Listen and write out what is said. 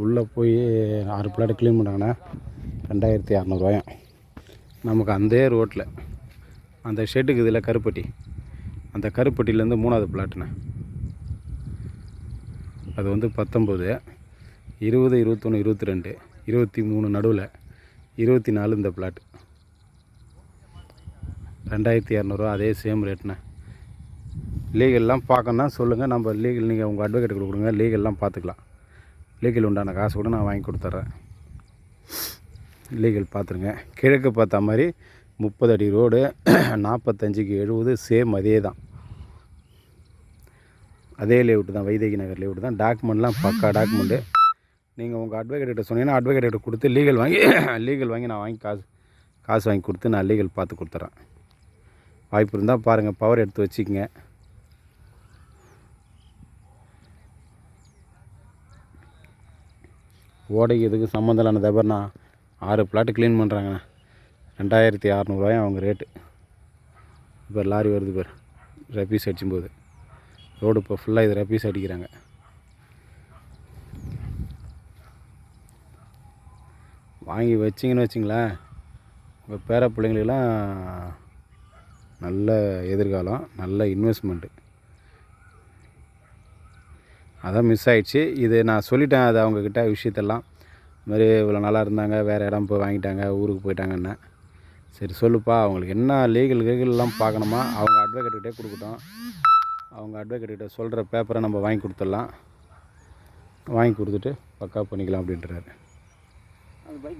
உள்ளே போய் 6 plot clean பண்ணாங்கன்னா 2600 நமக்கு அந்த ரோட்டில் அந்த ஷெட்டுக்கு இதில் கருப்பட்டி, அந்த கருப்பட்டியிலேருந்து 3வது பிளாட்டுண்ணே. அது வந்து 19, 20, 21, 22, 23 நடுவில் 24 இந்த பிளாட் 2200 அதே சேம் ரேட்ண்ணே. லீகல்லாம் பார்க்கணுன்னா சொல்லுங்கள், நம்ம லீகல் நீங்கள் உங்கள் அட்வொகேட் கொடுங்க, லீகல்லாம் பார்த்துக்கலாம். லீகல் உண்டான காசு கூட நான் வாங்கி கொடுத்துட்றேன். லீகல் பார்த்துருங்க. கிழக்கு பார்த்த மாதிரி 30 அடி ரோடு, 45க்கு 70 சேம் அதே தான். அதே லேஅவுட்டு தான், வைதேகி நகர் லேஅவுட்டு தான். டாக்குமெண்ட்லாம் பக்கா டாக்குமெண்ட்டு. நீங்கள் உங்கள் அட்வொகேட்ட சொன்னீங்கன்னா அட்வொகேட்ட கொடுத்து லீகல் வாங்கி நான் வாங்கி காசு வாங்கி கொடுத்து நான் லீகல் பார்த்து கொடுத்துட்றேன். வாய்ப்பு இருந்தால் பாருங்கள், பவர் எடுத்து வச்சுக்கோங்க. ஓடைக்கு இதுக்கு சம்மந்தம் இல்லாத பேர்னா 6 பிளாட்டு க்ளீன் பண்ணுறாங்கண்ணா. 2600 அவங்க ரேட்டு. இப்போ லாரி வருது பேர், ரப்பீஸ் அடிச்சும்போது ரோடு இப்போ ஃபுல்லாக இது ரப்பீஸ் அடிக்கிறாங்க. வாங்கி வச்சிங்கன்னு வச்சிங்களேன், உங்கள் பேர பிள்ளைங்களுக்கெல்லாம் நல்ல எதிர்காலம், நல்ல இன்வெஸ்ட்மெண்ட்டு. அதான் மிஸ் ஆகிடுச்சு. இது நான் சொல்லிட்டேன், அது அவங்கக்கிட்ட விஷயத்தெல்லாம். இதுமாதிரி இவ்வளோ நல்லா இருந்தாங்க, வேறு இடம் போய் வாங்கிட்டாங்க, ஊருக்கு போயிட்டாங்கன்னு. சரி சொல்லுப்பா, அவங்களுக்கு என்ன லீகல்லாம் பார்க்கணுமா அவங்க அட்வொகேட்டுக்கிட்டே கொடுக்கட்டும். அவங்க அட்வொகேட்டுக்கிட்ட சொல்கிற பேப்பரை நம்ம வாங்கி கொடுத்துடலாம். வாங்கி கொடுத்துட்டு பக்கா பண்ணிக்கலாம் அப்படின்றாரு.